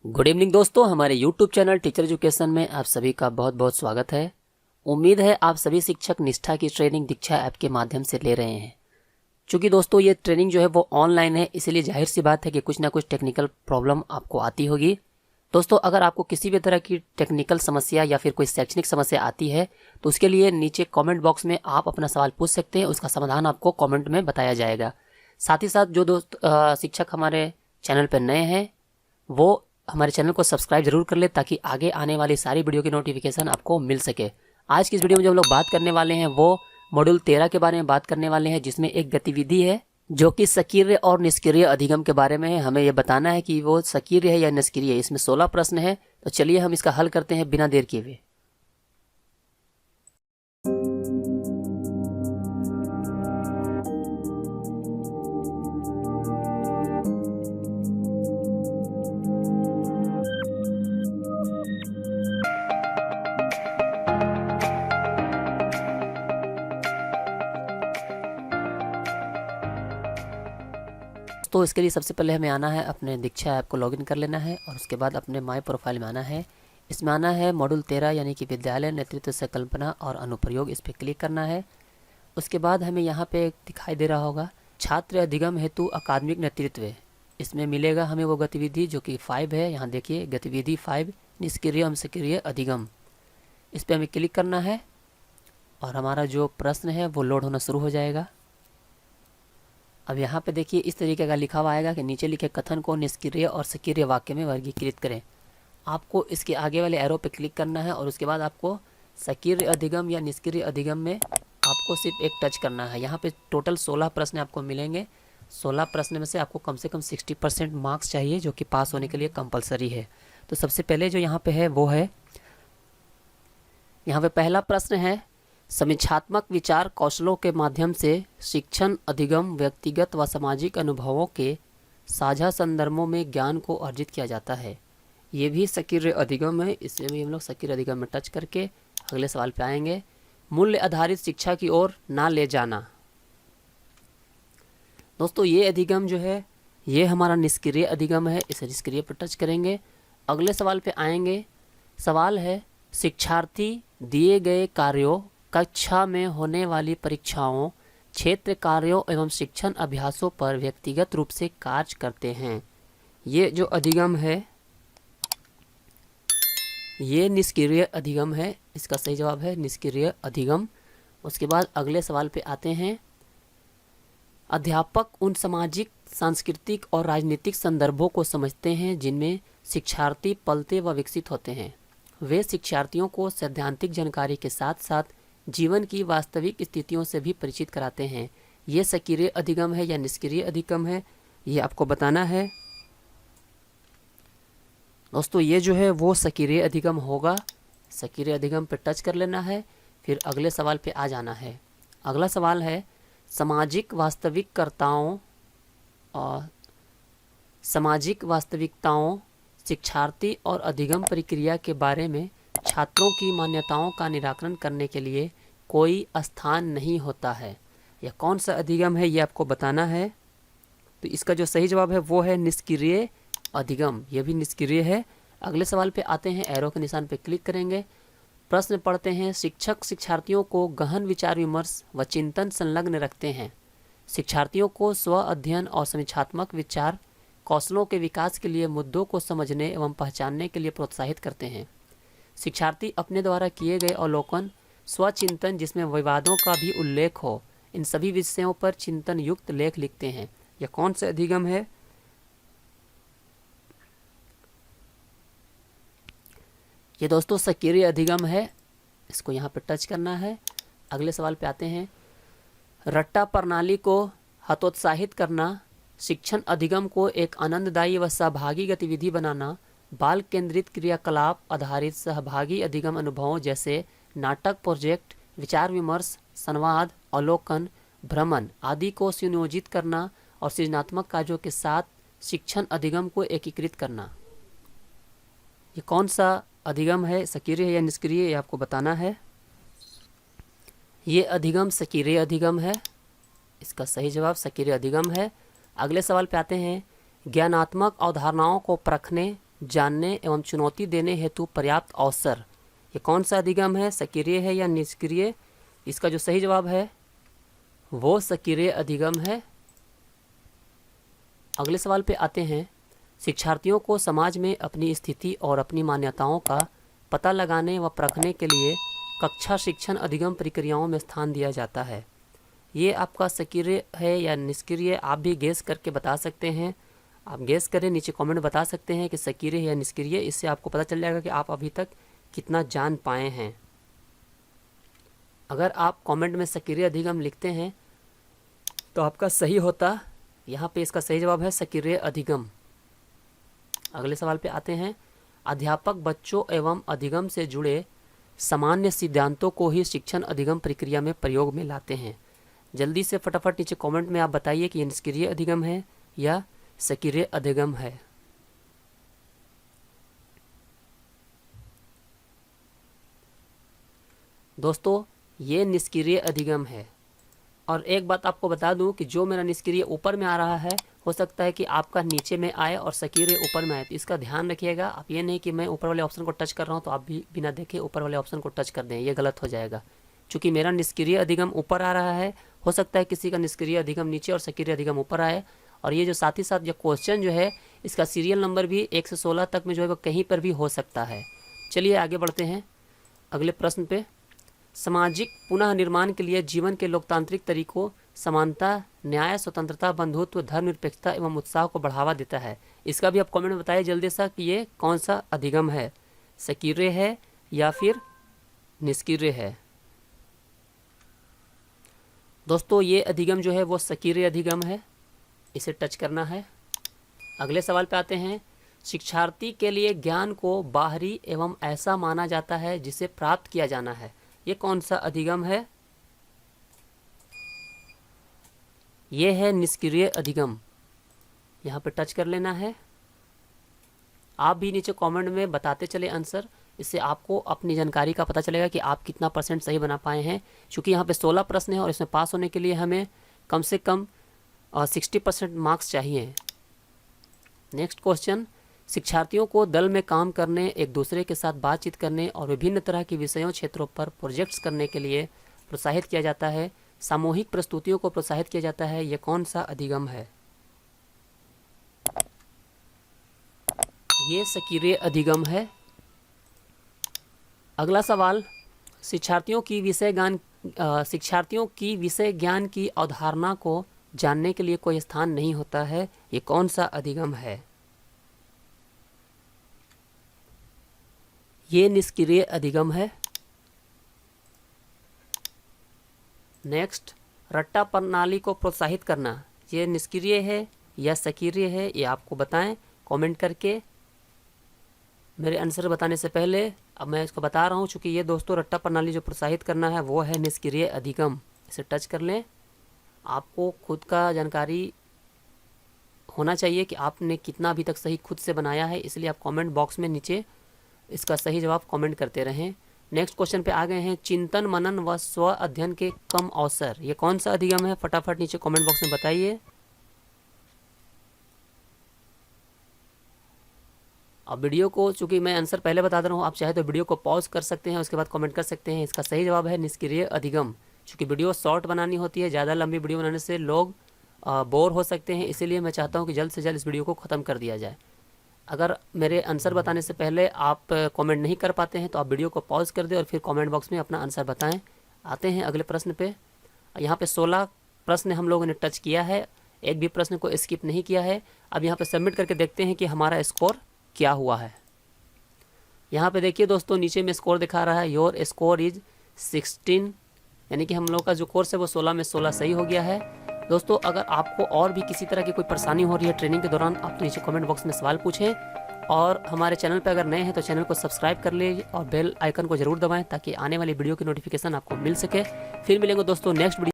Good evening दोस्तों, हमारे YouTube channel teacher education में आप सभी का बहुत बहुत स्वागत है। उम्मीद है आप सभी शिक्षक निष्ठा की ट्रेनिंग दीक्षा ऐप के माध्यम से ले रहे हैं। चूँकि दोस्तों ये ट्रेनिंग जो है वो ऑनलाइन है, इसीलिए जाहिर सी बात है कि कुछ ना कुछ टेक्निकल प्रॉब्लम आपको आती होगी। दोस्तों, अगर आपको किसी भी तरह की टेक्निकल समस्या या फिर कोई शैक्षणिक समस्या आती है तो उसके लिए नीचे कॉमेंट बॉक्स में आप अपना सवाल पूछ सकते हैं, उसका समाधान आपको कॉमेंट में बताया जाएगा। साथ ही साथ जो दोस्त शिक्षक हमारे चैनल पर नए हैं वो हमारे चैनल को सब्सक्राइब जरूर कर ले ताकि आगे आने वाली सारी वीडियो की नोटिफिकेशन आपको मिल सके। आज की इस वीडियो में जो हम लोग बात करने वाले हैं वो मॉड्यूल 13 के बारे में बात करने वाले हैं, जिसमें एक गतिविधि है जो कि सक्रिय और निष्क्रिय अधिगम के बारे में है। हमें यह बताना है कि वो सक्रिय है या निष्क्रिय। इसमें 16 प्रश्न है, तो चलिए हम इसका हल करते हैं बिना देर किए हुए। तो इसके लिए सबसे पहले हमें आना है, अपने दीक्षा ऐप को लॉगिन कर लेना है और उसके बाद अपने माई प्रोफाइल में आना है। इसमें आना है मॉड्यूल 13 यानी कि विद्यालय नेतृत्व संकल्पना और अनुप्रयोग, इस पर क्लिक करना है। उसके बाद हमें यहाँ पे दिखाई दे रहा होगा छात्र अधिगम हेतु अकादमिक नेतृत्व। इसमें मिलेगा हमें वो गतिविधि जो कि 5 है। यहाँ देखिए गतिविधि 5 निष्क्रिय एवं सक्रिय अधिगम, इस पर हमें क्लिक करना है और हमारा जो प्रश्न है वो लोड होना शुरू हो जाएगा। अब यहाँ पे देखिए इस तरीके का लिखा हुआ आएगा कि नीचे लिखे कथन को निष्क्रिय और सक्रिय वाक्य में वर्गीकृत करें। आपको इसके आगे वाले एरो पे क्लिक करना है और उसके बाद आपको सक्रिय अधिगम या निष्क्रिय अधिगम में आपको सिर्फ एक टच करना है। यहाँ पे टोटल 16 प्रश्न आपको मिलेंगे। 16 प्रश्न में से आपको कम से कम 60% मार्क्स चाहिए, जो कि पास होने के लिए कंपलसरी है। तो सबसे पहले जो यहाँ पे है वो है, यहाँ पे पहला प्रश्न है, समीक्षात्मक विचार कौशलों के माध्यम से शिक्षण अधिगम व्यक्तिगत व सामाजिक अनुभवों के साझा संदर्भों में ज्ञान को अर्जित किया जाता है। ये भी सक्रिय अधिगम है। इसमें भी हम लोग सक्रिय अधिगम में टच करके अगले सवाल पे आएंगे। मूल्य आधारित शिक्षा की ओर ना ले जाना। दोस्तों ये अधिगम जो है ये हमारा निष्क्रिय अधिगम है, इसे निष्क्रिय पर टच करेंगे। अगले सवाल पे आएंगे। सवाल है, शिक्षार्थी दिए गए कार्यों, कक्षा में होने वाली परीक्षाओं, क्षेत्र कार्यों एवं शिक्षण अभ्यासों पर व्यक्तिगत रूप से कार्य करते हैं। ये जो अधिगम है ये निष्क्रिय अधिगम है। इसका सही जवाब है निष्क्रिय अधिगम। उसके बाद अगले सवाल पे आते हैं। अध्यापक उन सामाजिक, सांस्कृतिक और राजनीतिक संदर्भों को समझते हैं जिनमें शिक्षार्थी पलते व विकसित होते हैं। वे शिक्षार्थियों को सैद्धांतिक जानकारी के साथ साथ जीवन की वास्तविक स्थितियों से भी परिचित कराते हैं। ये सक्रिय अधिगम है या निष्क्रिय अधिगम है, ये आपको बताना है। दोस्तों ये जो है वो सक्रिय अधिगम होगा। सक्रिय अधिगम पर टच कर लेना है, फिर अगले सवाल पे आ जाना है। अगला सवाल है, सामाजिक वास्तविकताओं और सामाजिक वास्तविकताओं, शिक्षार्थी और अधिगम प्रक्रिया के बारे में छात्रों की मान्यताओं का निराकरण करने के लिए कोई स्थान नहीं होता है। यह कौन सा अधिगम है ये आपको बताना है। तो इसका जो सही जवाब है वो है निष्क्रिय अधिगम, यह भी निष्क्रिय है। अगले सवाल पे आते हैं, एरो के निशान पे क्लिक करेंगे। प्रश्न पढ़ते हैं, शिक्षक शिक्षार्थियों को गहन विचार विमर्श व चिंतन संलग्न रखते हैं। शिक्षार्थियों को स्व अध्ययन और समीक्षात्मक विचार कौशलों के विकास के लिए मुद्दों को समझने एवं पहचानने के लिए प्रोत्साहित करते हैं। शिक्षार्थी अपने द्वारा किए गए अवलोकन, स्वचिंतन जिसमें विवादों का भी उल्लेख हो, इन सभी विषयों पर चिंतन युक्त लेख लिखते हैं। यह कौन सा अधिगम है? ये दोस्तों सक्रिय अधिगम है। इसको यहाँ पर टच करना है। अगले सवाल पे आते हैं। रट्टा प्रणाली को हतोत्साहित करना, शिक्षण अधिगम को एक आनंददायी व सहभागी गतिविधि बनाना, बाल केंद्रित क्रियाकलाप आधारित सहभागी अधिगम अनुभवों जैसे नाटक, प्रोजेक्ट, विचार विमर्श, संवाद, अवलोकन, भ्रमण आदि को सुनियोजित करना और सृजनात्मक कार्यों के साथ शिक्षण अधिगम को एकीकृत करना। ये कौन सा अधिगम है, सक्रिय है या निष्क्रिय, ये आपको बताना है। ये अधिगम सक्रिय अधिगम है। इसका सही जवाब सक्रिय अधिगम है। अगले सवाल पे आते हैं। ज्ञानात्मक अवधारणाओं को परखने, जानने एवं चुनौती देने हेतु पर्याप्त अवसर। ये कौन सा अधिगम है, सक्रिय है या निष्क्रिय? इसका जो सही जवाब है वो सक्रिय अधिगम है। अगले सवाल पे आते हैं। शिक्षार्थियों को समाज में अपनी स्थिति और अपनी मान्यताओं का पता लगाने व परखने के लिए कक्षा शिक्षण अधिगम प्रक्रियाओं में स्थान दिया जाता है। ये आपका सक्रिय है या निष्क्रिय, आप भी गेस करके बता सकते हैं। आप गेस करें, नीचे कमेंट बता सकते हैं कि सक्रिय है या निष्क्रिय। इससे आपको पता चल जाएगा कि आप अभी तक कितना जान पाए हैं। अगर आप कमेंट में सक्रिय अधिगम लिखते हैं तो आपका सही होता। यहाँ पे इसका सही जवाब है सक्रिय अधिगम। अगले सवाल पे आते हैं। अध्यापक बच्चों एवं अधिगम से जुड़े सामान्य सिद्धांतों को ही शिक्षण अधिगम प्रक्रिया में प्रयोग में लाते हैं। जल्दी से फटाफट नीचे कमेंट में आप बताइए कि ये निष्क्रिय अधिगम है या सक्रिय अधिगम है। दोस्तों ये निष्क्रिय अधिगम है। और एक बात आपको बता दूं कि जो मेरा निष्क्रिय ऊपर में आ रहा है, हो सकता है कि आपका नीचे में आए और सक्रिय ऊपर में आए, तो इसका ध्यान रखिएगा। आप ये नहीं कि मैं ऊपर वाले ऑप्शन को टच कर रहा हूं तो आप भी बिना देखे ऊपर वाले ऑप्शन को टच कर दें, ये गलत हो जाएगा। चूँकि मेरा निष्क्रिय अधिगम ऊपर आ रहा है, हो सकता है किसी का निष्क्रिय अधिगम नीचे और सक्रिय अधिगम ऊपर आए। और ये जो साथ ही साथ जो क्वेश्चन जो है इसका सीरियल नंबर भी 1 से 16 तक में जो है वो कहीं पर भी हो सकता है। चलिए आगे बढ़ते हैं अगले प्रश्न पे। सामाजिक पुनः निर्माण के लिए जीवन के लोकतांत्रिक तरीकों समानता, न्याय, स्वतंत्रता, बंधुत्व, धर्मनिरपेक्षता एवं उत्साह को बढ़ावा देता है। इसका भी आप कमेंट में बताइए जल्दी सा कि ये कौन सा अधिगम है, सक्रिय है या फिर निष्क्रिय है। दोस्तों ये अधिगम जो है वो सक्रिय अधिगम है, इसे टच करना है। अगले सवाल पे आते हैं। शिक्षार्थी के लिए ज्ञान को बाहरी एवं ऐसा माना जाता है जिसे प्राप्त किया जाना है। ये कौन सा अधिगम है? ये है निष्क्रिय अधिगम। यहाँ पे टच कर लेना है। आप भी नीचे कमेंट में बताते चले आंसर, इससे आपको अपनी जानकारी का पता चलेगा कि आप कितना % सही बना पाए हैं। क्योंकि यहाँ पे 16 प्रश्न है और इसमें पास होने के लिए हमें कम से कम 60% मार्क्स चाहिए। Next question. शिक्षार्थियों को दल में काम करने, एक दूसरे के साथ बातचीत करने और विभिन्न तरह के विषयों क्षेत्रों पर प्रोजेक्ट्स करने के लिए प्रोत्साहित किया जाता है। सामूहिक प्रस्तुतियों को प्रोत्साहित किया जाता है। यह कौन सा अधिगम है? ये सक्रिय अधिगम है। अगला सवाल। शिक्षार्थियों की विषय ज्ञान की अवधारणा को जानने के लिए कोई स्थान नहीं होता है। ये कौन सा अधिगम है? ये निष्क्रिय अधिगम है। नेक्स्ट। रट्टा प्रणाली को प्रोत्साहित करना, ये निष्क्रिय है या सक्रिय है, ये आपको बताएं कमेंट करके। मेरे आंसर बताने से पहले अब मैं इसको बता रहा हूँ, चूँकि ये दोस्तों रट्टा प्रणाली जो प्रोत्साहित करना है वो है निष्क्रिय अधिगम। इसे टच कर लें। आपको खुद का जानकारी होना चाहिए कि आपने कितना अभी तक सही खुद से बनाया है, इसलिए आप कमेंट बॉक्स में नीचे इसका सही जवाब कमेंट करते रहें। नेक्स्ट क्वेश्चन पे आ गए हैं। चिंतन, मनन व स्व अध्ययन के कम अवसर, ये कौन सा अधिगम है? फटाफट नीचे कमेंट बॉक्स में बताइए। अब वीडियो को, चूंकि मैं आंसर पहले बता दे रहा हूँ, आप चाहे तो वीडियो को पॉज कर सकते हैं, उसके बाद कमेंट कर सकते हैं। इसका सही जवाब है निष्क्रिय अधिगम। चूँकि वीडियो शॉर्ट बनानी होती है, ज़्यादा लंबी वीडियो बनाने से लोग बोर हो सकते हैं, इसीलिए मैं चाहता हूँ कि जल्द से जल्द इस वीडियो को ख़त्म कर दिया जाए। अगर मेरे आंसर बताने से पहले आप कमेंट नहीं कर पाते हैं तो आप वीडियो को पॉज कर दें और फिर कमेंट बॉक्स में अपना आंसर बताएं। आते हैं अगले प्रश्न पे। यहाँ पे 16 प्रश्न हम लोगों ने टच किया है, एक भी प्रश्न को स्किप नहीं किया है। अब यहाँ पे सबमिट करके देखते हैं कि हमारा स्कोर क्या हुआ है। यहाँ पे देखिए दोस्तों, नीचे में स्कोर दिखा रहा है योर स्कोर इज 16, यानी कि हम लोग का जो कोर्स है वो 16 में 16 सही हो गया है। दोस्तों अगर आपको और भी किसी तरह की कोई परेशानी हो रही है ट्रेनिंग के दौरान, आप नीचे कमेंट बॉक्स में सवाल पूछें। और हमारे चैनल पर अगर नए हैं तो चैनल को सब्सक्राइब कर लीजिए और बेल आइकन को जरूर दबाएं ताकि आने वाली वीडियो की नोटिफिकेशन आपको मिल सके। फिर मिलेंगे दोस्तों नेक्स्ट वीडियो।